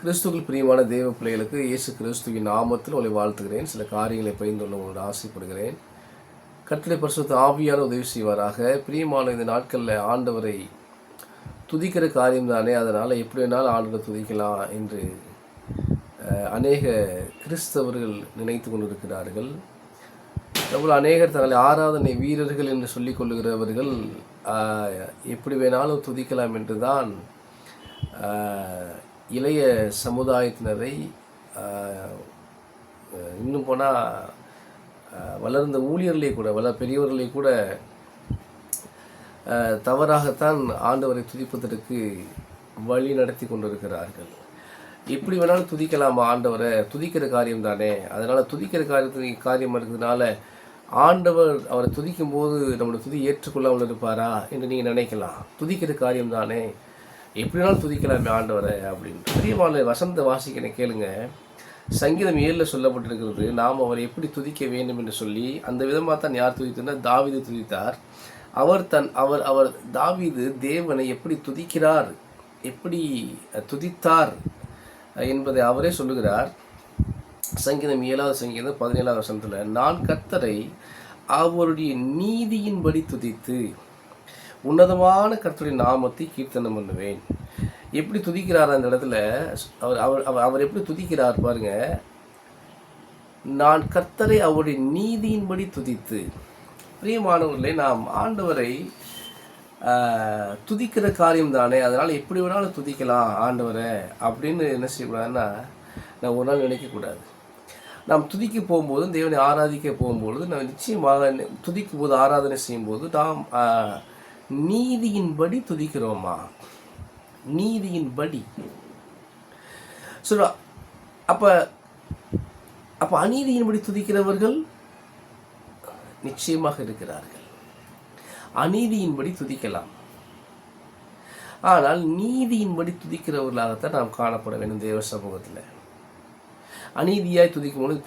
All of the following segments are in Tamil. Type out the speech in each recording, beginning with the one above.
கிறிஸ்துவில் பிரியமான தேவ பிள்ளைகளுக்கு இயேசு கிறிஸ்துவின் நாமத்தில் உங்களை வாழ்த்துகிறேன். சில காரியங்களை பகிர்ந்து கொள்ள உங்களோட ஆசைப்படுகிறேன். கர்த்தருடைய பரிசுத்த ஆவியான உதவி செய்வாராக. பிரியமான இந்த நாட்களில் ஆண்டவரை துதிக்கிற காரியம்தானே, அதனால் எப்படி வேணாலும் ஆண்டவரை துதிக்கலாம் என்று அநேக கிறிஸ்தவர்கள் நினைத்து கொண்டிருக்கிறார்கள். அதுபோல் அநேகர் தங்களை ஆராதனை வீரர்கள் என்று சொல்லிக் கொள்ளுகிறவர்கள் எப்படி வேணாலும் துதிக்கலாம் என்று தான் இளைய சமுதாயத்தினரை, இன்னும் போனால் வளர்ந்த ஊழியர்களே கூட பெரியவர்களே கூட தவறாகத்தான் ஆண்டவரை துதிப்பதற்கு வழி நடத்தி கொண்டிருக்கிறார்கள். எப்படி வேணாலும் துதிக்கலாமா ஆண்டவரை? துதிக்கிற காரியம் தானே, அதனால் துதிக்கிற காரியம் இருக்கிறதுனால ஆண்டவர் அவரை துதிக்கும் போது நம்மளோட துதி ஏற்றுக்கொள்ளாமல் இருப்பாரா என்று நீங்கள் நினைக்கலாம். துதிக்கிற காரியம் தானே, எப்படினாலும் துதிக்கலாமே ஆண்டவரை அப்படின்னு. பிரியமான வசந்த வாசிக்கனை கேளுங்க. சங்கீதம் 7 சொல்லப்பட்டிருக்கிறது, நாம் அவரை எப்படி துதிக்க வேண்டும் என்று சொல்லி. அந்த விதமாக தான் யார் துதித்தார்? தாவீது துதித்தார். அவர் தாவீது தேவனை எப்படி துதிக்கிறார், எப்படி துதித்தார் என்பதை அவரே சொல்லுகிறார். சங்கீதம் 7 சங்கீதம் 17 வசனத்தில், நான் கர்த்தரை அவருடைய நீதியின்படி துதித்து உன்னதமான கர்த்தருடைய நாமத்தை கீர்த்தனம் பண்ணுவேன். எப்படி துதிக்கிறார் அந்த இடத்துல? அவர் எப்படி துதிக்கிறார் பாருங்க. நான் கர்த்தரை அவருடைய நீதியின்படி துதித்து. பிரியமானவர்களே, நாம் ஆண்டவரை துதிக்கிற காரியம் தானே, அதனால் எப்படி வேணாலும் துதிக்கலாம் ஆண்டவரை அப்படின்னு என்ன செய்யக்கூடாதுன்னா, நான் ஒரு நாள் நினைக்கக்கூடாது. நாம் துதிக்க போகும்போது, தேவனை ஆராதிக்க போகும்போது, நாம் நிச்சயமாக துதிக்கும் போது, ஆராதனை செய்யும்போது நாம் நீதியின்படி துதிக்கிறோமா? நீதியின்படி சொல்ல. அப்ப அநீதியின்படி துதிக்கிறவர்கள் நிச்சயமாக இருக்கிறார்கள். அநீதியின்படி துதிக்கலாம், ஆனால் நீதியின்படி துதிக்கிறவர்களாகத்தான் நாம் காணப்பட வேண்டும் தேவ சமூகத்தில். அநீதியாய் துதிக்கும் பொழுது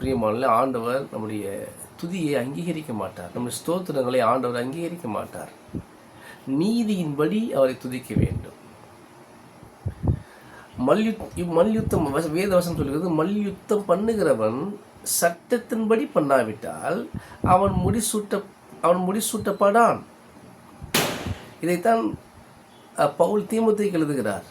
பிரியமான ஆண்டவர் நம்முடைய துதியை அங்கீகரிக்க மாட்டார். நம்முடைய ஸ்தோத்திரங்களை ஆண்டவர் அங்கீகரிக்க மாட்டார். நீதியின்படி அவரை துதிக்க வேண்டும். மல்யுத்தம் வேதவசனம் சொல்கிறது, மல்யுத்தம் பண்ணுகிறவன் சட்டத்தின்படி பண்ணாவிட்டால் அவன் முடிசூட்டப்படான். இதைத்தான் பவுல் தீமோத்தேயுக்கு எழுதுகிறார்.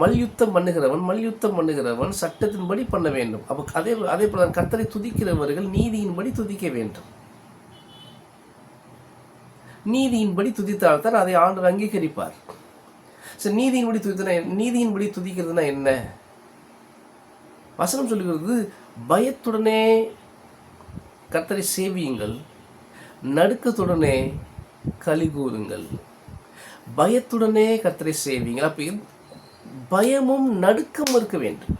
மல்யுத்தம் பண்ணுகிறவன் சட்டத்தின்படி பண்ண வேண்டும். அப்போ அதே போல கர்த்தரை துதிக்கிறவர்கள் நீதியின்படி துதிக்க வேண்டும். நீதியின்படி துதித்தால்தான் அதை ஆண்டவர் அங்கீகரிப்பார். சரி, நீதியின்படி துதிக்கிறதுனா என்ன? வசனம் சொல்லுகிறது, பயத்துடனே கர்த்தரை சேவியுங்கள், நடுக்கத்துடனே களி கூறுங்கள். பயத்துடனே கர்த்தரை சேவியுங்கள். அப்போ பயமும் நடுக்கம் இருக்க வேண்டும்.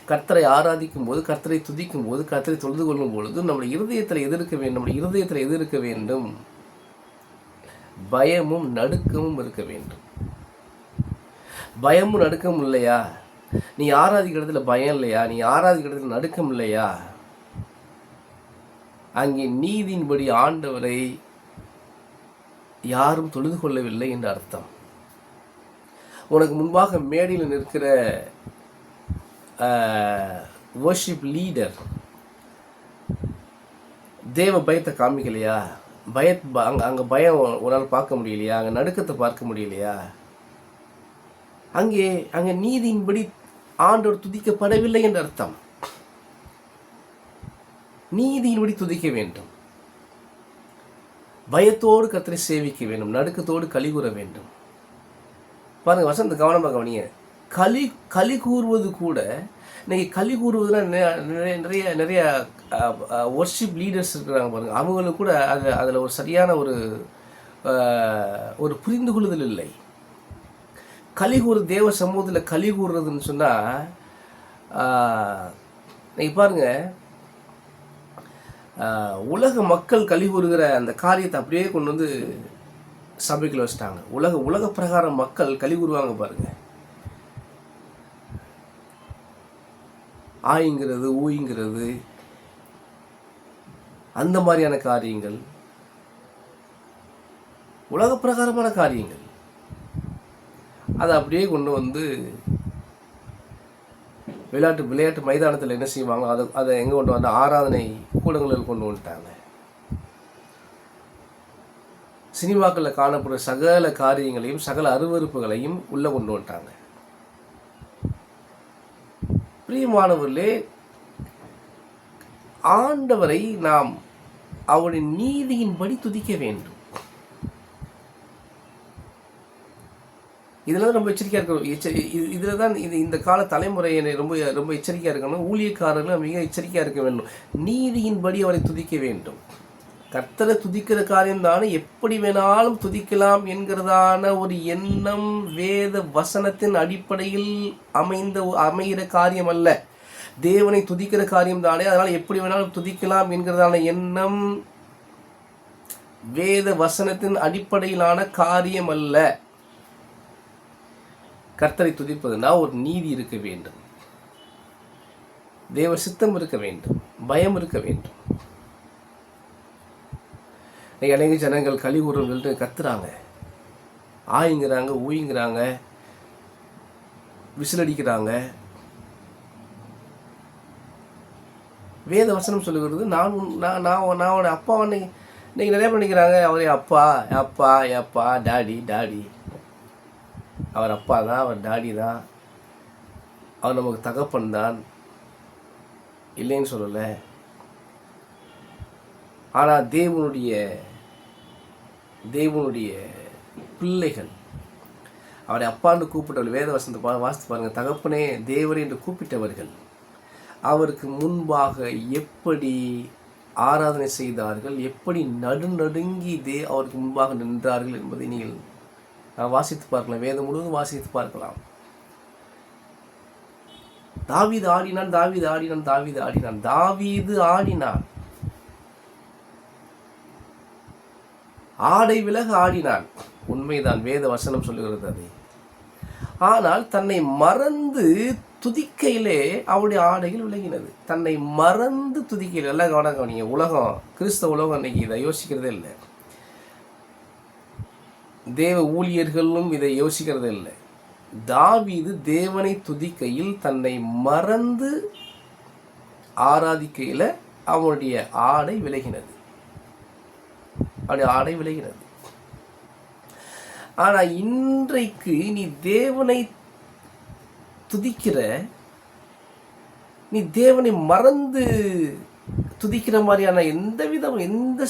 கர்த்தரை ஆராதிக்கும் போது, கர்த்தரை துதிக்கும் போது, கர்த்தரை தொழுது கொள்ளும் பொழுது நம்முடைய இருதயத்தில் எது இருக்க வேண்டும்? பயமும் நடுக்கமும் இருக்க வேண்டும். பயமும் நடுக்கமும் இல்லையா? நீ ஆராதிக்கிற இடத்துல பயம் இல்லையா? நீ ஆராதிக்கிற இடத்துல நடுக்கம் இல்லையா? அங்கே நீதியின்படி ஆண்டவரை யாரும் தொழுது கொள்ளவில்லை என்று அர்த்தம். உனக்கு முன்பாக மேடையில் நிற்கிற வர்ஷிப் லீடர் தேவ பயத்தை காமிக்கலையா? அங்கே பயம் உன்னால் பார்க்க முடியலையா? அங்கே நடுக்கத்தை பார்க்க முடியலையா? அங்கே நீதியின்படி ஆண்டவர் துதிக்கப்படவில்லை என்று அர்த்தம். நீதியின்படி துதிக்க வேண்டும். பயத்தோடு கர்த்தரை சேவிக்க வேண்டும், நடுக்கத்தோடு களி கூற வேண்டும். பாருங்க, வசந்த கவனமாக கவனிங்க. களி கூறுவது கூட, இன்னைக்கு களி கூறுவதுனா நிறைய வர்ஷிப் லீடர்ஸ் இருக்கிறாங்க பாருங்க. அவங்களுக்கு கூட அதில் ஒரு சரியான ஒரு புரிந்து கொள்ளுதல் இல்லை. களி கூறு தேவ சமூகத்தில் களி கூறுறதுன்னு சொன்னால், இன்னைக்கு பாருங்க, உலக மக்கள் களி கூறுகிற அந்த காரியத்தை அப்படியே கொண்டு வந்து சபைக்குள்ள வச்சுட்டாங்க. உலக பிரகாரம் மக்கள் களி கூறுவாங்க பாருங்க. ஆய்ங்கிறது, ஊய்ங்கிறது, அந்த மாதிரியான காரியங்கள் உலக பிரகாரமான காரியங்கள். அதை அப்படியே கொண்டு வந்து விளையாட்டு மைதானத்தில் என்ன செய்வாங்க, அதை எங்கே கொண்டு வந்து ஆராதனை கூடங்களில் கொண்டு வந்துட்டாங்க. சினிமாக்களில் காணப்படுற சகல காரியங்களையும் சகல அருவருப்புகளையும் உள்ளே கொண்டு வந்துட்டாங்க. பிரியமானவர்களே, ஆண்டவரை நாம் அவருடைய நீதியின்படி துதிக்க வேண்டும். இதில் ரொம்ப எச்சரிக்கையாக இருக்கணும். இதில் தான் இந்த கால தலைமுறையை ரொம்ப ரொம்ப எச்சரிக்கையாக இருக்கணும். ஊழியக்காரர்கள் மிக எச்சரிக்கையாக இருக்க வேண்டும். நீதியின்படி அவரை துதிக்க வேண்டும். கர்த்தரை துதிக்கிற காரியம் தானே எப்படி வேணாலும் துதிக்கலாம் என்கிறதான ஒரு எண்ணம் வேத வசனத்தின் அடிப்படையில் அமைகிற காரியம் அல்ல. தேவனை துதிக்கிற காரியம் தானே, அதனால் எப்படி வேணாலும் துதிக்கலாம் என்கிறதான எண்ணம் வேத வசனத்தின் அடிப்படையிலான காரியம் அல்ல. கர்த்தரை துதிப்பதுனா ஒரு நீதி இருக்க வேண்டும், தேவ சித்தம் இருக்க வேண்டும், பயம் இருக்க வேண்டும். அநேக ஜனங்கள் கலிகூறல்கள்ட்டு கத்துறாங்க, ஆயிங்கிறாங்க, ஊயிங்கிறாங்க, விசிலடிக்கிறாங்க. வேத வசனம் சொல்லுகிறது, நான் அப்பா இன்னைக்கு நிறைய பண்ணிக்கிறாங்க. அவரே அப்பா அப்பா அப்பா, டாடி டாடி. அவர் அப்பா தான், அவர் டாடி தான், அவர் நமக்கு தகப்பன் தான், இல்லைன்னு சொல்லலை. ஆனால் தேவனுடைய பிள்ளைகள் அவரை அப்பான்னு கூப்பிட்டவர்கள், வேத வசனத்தை வாசித்து பாருங்கள். தகப்பனே தேவரே என்று கூப்பிட்டவர்கள் அவருக்கு முன்பாக எப்படி ஆராதனை செய்தார்கள், எப்படி நடுநடுங்கி அவருக்கு முன்பாக நின்றார்கள் என்பதை நீங்கள் வாசித்து பார்க்கலாம். வேதம் முழுவதும் வாசித்து பார்க்கலாம். தாவீது ஆடினான், தாவீது ஆடினான், தாவீது ஆடினான், தாவீது ஆடினான், ஆடை விலக ஆடினான். உண்மைதான், வேத வசனம் சொல்லுகிறது அதை. ஆனால் தன்னை மறந்து துதிக்கையிலே அவருடைய ஆடைகள் விலகினது. தன்னை மறந்து துதிக்கையில் எல்லாம் கவனிங்க. உலகம், கிறிஸ்தவ உலகம் அன்னைக்கு இதை யோசிக்கிறதே இல்லை. தேவ ஊழியர்களும் இதை யோசிக்கிறதே இல்லை. தாவீது தேவனை துதிக்கையில் தன்னை மறந்து ஆராதிக்கையில் அவனுடைய ஆடை விலகினது. ஆனால் இன்றைக்கு நீ தேவனை துதிக்கிற, நீ தேவனை மறந்து துதிக்கிற மாதிரியான எந்த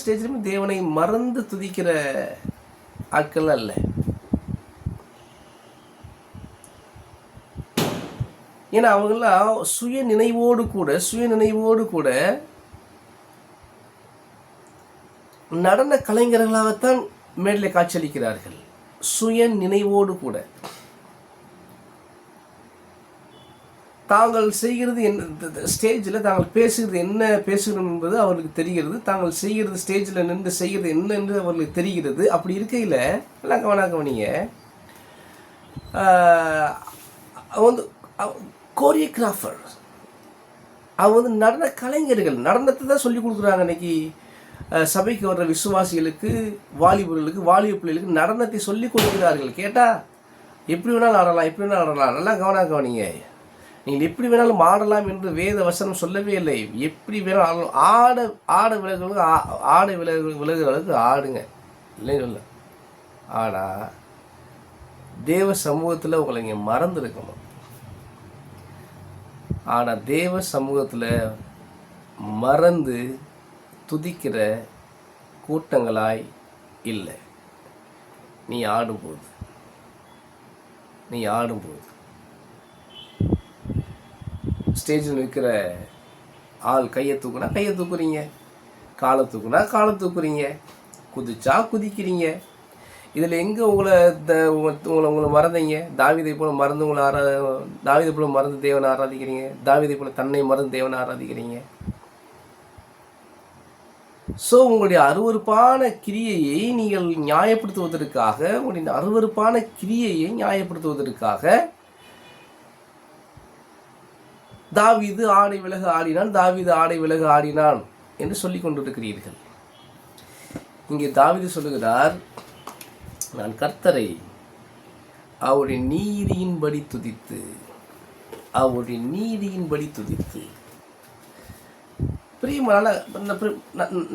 ஸ்டேஜிலுமே தேவனை மறந்து துதிக்கிற ஆட்கள் அல்ல. ஏன்னா அவங்கெல்லாம் சுய நினைவோடு கூட நடன கலைஞர்களாகத்தான் மேடையில் காட்சியளிக்கிறார்கள். சுய நினைவோடு கூட தாங்கள் செய்கிறது ஸ்டேஜில் தாங்கள் பேசுகிறது என்ன பேசுகிறோம் என்பது அவர்களுக்கு தெரிகிறது. தாங்கள் செய்கிறது ஸ்டேஜில் நின்று செய்கிறது என்ன என்று அவர்களுக்கு தெரிகிறது. அப்படி இருக்கையில் எல்லாம் கவனிங்க, வந்து கோரியோகிராஃபர், அவங்க நடன கலைஞர்கள், நடனத்தை தான் சொல்லிக் கொடுக்குறாங்க. இன்னைக்கு சபைக்கு வர்ற விசுவாசிகளுக்கு, வாலிபர்களுக்கு, வாலிப பிள்ளைகளுக்கு நடனத்தை சொல்லிக் கொடுக்கிறார்கள். கேட்டால் எப்படி வேணாலும் ஆடலாம். நல்லா கவனிங்க. நீங்கள் எப்படி வேணாலும் ஆடலாம் என்று வேத வசனம் சொல்லவே இல்லை. எப்படி வேணாலும் ஆட விலகுறதுக்கு ஆடுங்க, இல்லைன்னு சொல்ல. ஆனால் தேவ சமூகத்தில் உங்களை இங்கே மறந்துருக்கணும். ஆனால் தேவ சமூகத்தில் மறந்து துதிக்கிற கூட்டங்களாய் இல்லை. நீ ஆடும்போது ஸ்டேஜில் நிற்கிற ஆள் கையை தூக்குனா கையை தூக்குறீங்க, காலை தூக்குனா காலை தூக்குறீங்க, குதிச்சா குதிக்கிறீங்க. இதில் எங்கே உங்களை மறந்தீங்க? தாவீதை போல மறந்து தாவீதை போல மறந்து தேவனை ஆராதிக்கிறீங்க, தாவீதை போல தன்னை மறந்து தேவனை ஆராதிக்கிறீங்க. ஸோ உங்களுடைய அருவருப்பான கிரியையை நீங்கள் நியாயப்படுத்துவதற்காக, உங்களுடைய அருவருப்பான கிரியையை நியாயப்படுத்துவதற்காக தாவீது ஆடை விலக ஆடினான் என்று சொல்லிக் கொண்டிருக்கிறீர்கள். இங்கே தாவீது சொல்லுகிறார், நான் கர்த்தரை அவருடைய நீதியின்படி துதித்து, அவருடைய நீதியின்படி துதித்து. பிரியமான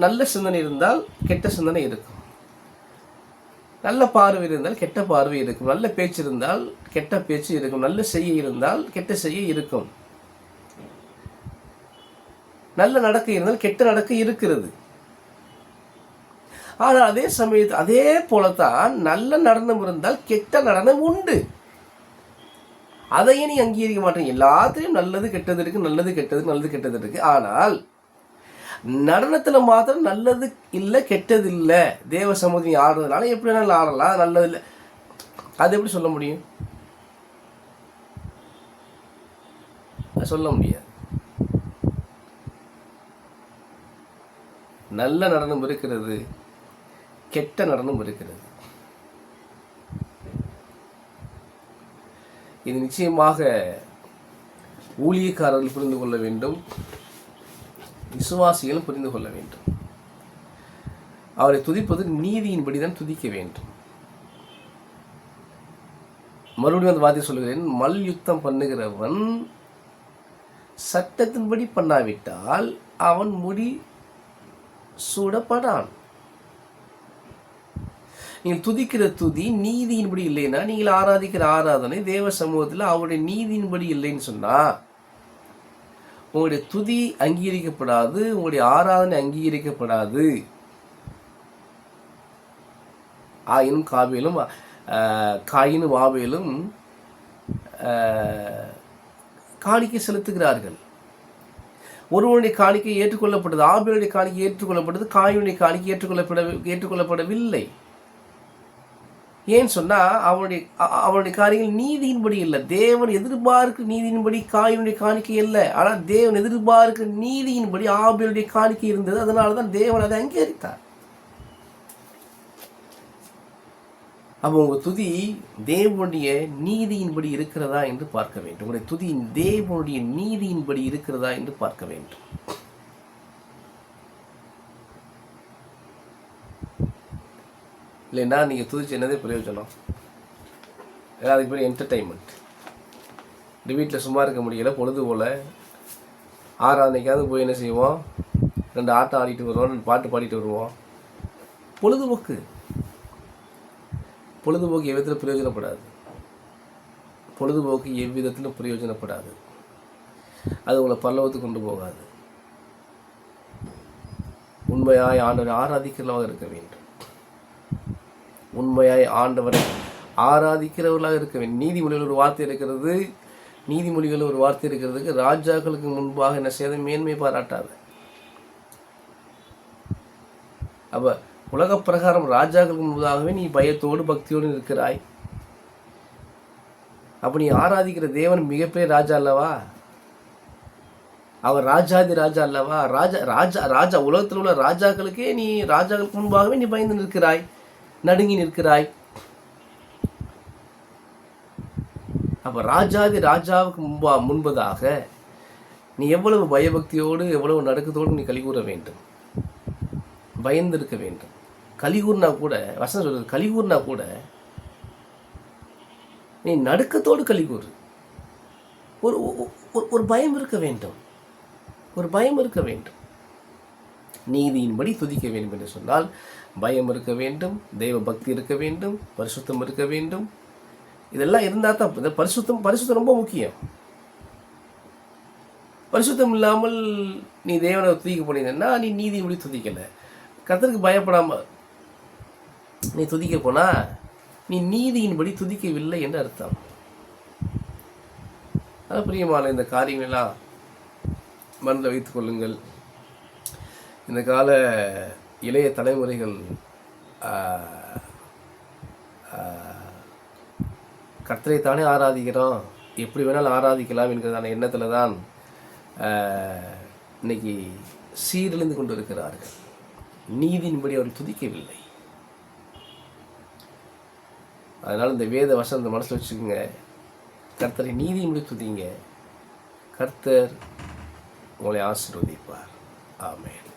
நல்ல சிந்தனை இருந்தால் கெட்ட சிந்தனை இருக்கும், நல்ல பார்வை இருந்தால் கெட்ட பார்வை இருக்கும், நல்ல பேச்சு இருந்தால் கெட்ட பேச்சு இருக்கும், நல்ல செய்ய இருந்தால் கெட்ட செய்ய இருக்கும், நல்ல நடக்கை இருந்தால் கெட்ட நடக்கை இருக்கிறது. ஆனால் அதே சமயத்தில் அதே போலத்தான் நல்ல நடனம் இருந்தால் கெட்ட நடனம் உண்டு. அதையே நீ அங்கீகரிக்க மாட்டேங்க. எல்லாத்திலையும் நல்லது கெட்டது இருக்கு, நல்லது கெட்டது நல்லது கெட்டது இருக்கு. ஆனால் நடனத்தில் மாத்திரம் நல்லது இல்லை கெட்டது இல்லை. தேவ சமூகத்தை ஆடுறதுனால எப்படி வேணாலும் ஆடலாம், நல்லது இல்லை. அது எப்படி சொல்ல முடியும்? சொல்ல முடியாது. நல்ல நடனம் இருக்கிறது, கெட்ட நடனம் இருக்கிறது. இது நிச்சயமாக ஊழியக்காரர்கள் புரிந்து கொள்ள வேண்டும், விசுவாசிகளும் புரிந்து கொள்ள வேண்டும். அவரை துதிப்பது நீதியின்படி தான் துதிக்க வேண்டும். மறுபடியும் அந்த வார்த்தை சொல்லுகிறேன், மல்யுத்தம் பண்ணுகிறவன் சட்டத்தின்படி பண்ணாவிட்டால் அவன் முடி சூடப்படான். நீங்கள் துதிக்கிற துதி நீதியின்படி இல்லைன்னா, நீங்கள் ஆராதிக்கிற ஆராதனை தேவ சமூகத்தில் அவருடைய நீதியின்படி இல்லைன்னு சொன்னா உங்களுடைய துதி அங்கீகரிக்கப்படாது, உங்களுடைய ஆராதனை அங்கீகரிக்கப்படாது. ஆயினும் காயினும் ஆபேலும் காணிக்கை செலுத்துகிறார்கள். ஒருவனுடைய காணிக்கை ஏற்றுக்கொள்ளப்பட்டது, ஆபேலுடைய காணிக்கை ஏற்றுக்கொள்ளப்பட்டது, காயினுடைய காணிக்கை ஏற்றுக்கொள்ளப்படவில்லை. ஏன்னு சொன்னா அவனுடைய காரியங்கள் நீதியின்படி இல்லை. தேவன் எதிர்பார்க்கிற நீதியின்படி காயினுடைய காணிக்கை இல்லை. ஆனால் தேவன் எதிர்பார்க்கிற நீதியின்படி ஆபேலுடைய காணிக்கை இருந்தது. அதனாலதான் தேவன் அதை அங்கீகரித்தார். அப்போ உங்க துதி தேவனுடைய நீதியின்படி இருக்கிறதா என்று பார்க்க வேண்டும். உங்களுடைய துதி தேவனுடைய நீதியின்படி இருக்கிறதா என்று பார்க்க வேண்டும். இல்லைன்னா நீங்கள் துதிச்சு என்னதே பிரயோஜனம்? ஏன்னா அதுக்கு பேர் என்டர்டைன்மெண்ட். இந்த வீட்டில் சும்மா இருக்க முடியல, பொழுது போல் ஆராதனைக்காவது போய் என்ன செய்வோம், 2 ஆட்டம் ஆடிட்டு வருவோம், 2 பாட்டு பாடிட்டு வருவோம். பொழுதுபோக்கு எவ்விதத்தில் பிரயோஜனப்படாது. பொழுதுபோக்கு எவ்விதத்திலும் பிரயோஜனப்படாது. அது உங்களை பரலோகத்துக்கு கொண்டு போகாது. உண்மையாய் ஆண்டவரை ஆராதிக்கிறவர்களாக இருக்க வேண்டும். உண்மையாய் ஆண்டவரை ஆராதிக்கிறவர்களாக இருக்க வேண்டும். நீதிமொழிகள் ஒரு வார்த்தை இருக்கிறதுக்கு ராஜாக்களுக்கு முன்பாக என்ன செய்த மேன்மை பாராட்டாது. அப்ப உலக பிரகாரம் ராஜாக்களுக்கு முன்பதாகவே நீ பயத்தோடு பக்தியோடு இருக்கிறாய். அப்ப நீ ஆராதிக்கிற தேவன் மிகப்பெரிய ராஜா அல்லவா? அவர் ராஜாதி ராஜா அல்லவா? ராஜா உலகத்தில் உள்ள ராஜாக்களுக்கே நீ ராஜாக்களுக்கு முன்பாகவே நீ பயந்து நிற்கிறாய், நடுங்கி நிற்கிறாய். அப்ப ராஜாதி ராஜாவுக்கு முன்பதாக நீ எவ்வளவு பயபக்தியோடு எவ்வளவு நடுக்கத்தோடு நீ கலிகூற வேண்டும், பயந்து இருக்க வேண்டும். கலிகூர்னா கூட வசனம் சொல்றது, கலிகூர்னா கூட நீ நடுக்கத்தோடு கலிகூறு. ஒரு பயம் இருக்க வேண்டும், ஒரு பயம் இருக்க வேண்டும். நீதியின்படி துதிக்க வேண்டும் என்று சொன்னால் பயம் இருக்க வேண்டும், தெய்வ பக்தி இருக்க வேண்டும், பரிசுத்தம் இருக்க வேண்டும். இதெல்லாம் இருந்தால் தான் பரிசுத்தம் ரொம்ப முக்கியம். பரிசுத்தம் இல்லாமல் நீ தேவனை துதிக்க போனீங்கன்னா நீ நீதியின்படி துதிக்கலை. கர்த்தருக்கு பயப்படாம நீ துதிக்க போனா நீ நீதியின்படி துதிக்கவில்லை என்று அர்த்தம். அதான் பிரியமான இந்த காரியங்களெல்லாம் மனதில் வைத்துக் கொள்ளுங்கள். இந்த கால இளைய தலைமுறைகள் கர்த்தரைத்தானே ஆராதிக்கிறோம், எப்படி வேணாலும் ஆராதிக்கலாம் என்கிறதான எண்ணத்தில் தான் இன்னைக்கு சீரழிந்து கொண்டு இருக்கிறார்கள். நீதியின்படி அவர் துதிக்கவில்லை. அதனால் இந்த வேத வசனத்தை மனசில் வச்சுக்கோங்க. கர்த்தரை நீதியின்படி துதிங்க, கர்த்தர் உங்களை ஆசீர்வதிப்பார். ஆமென்.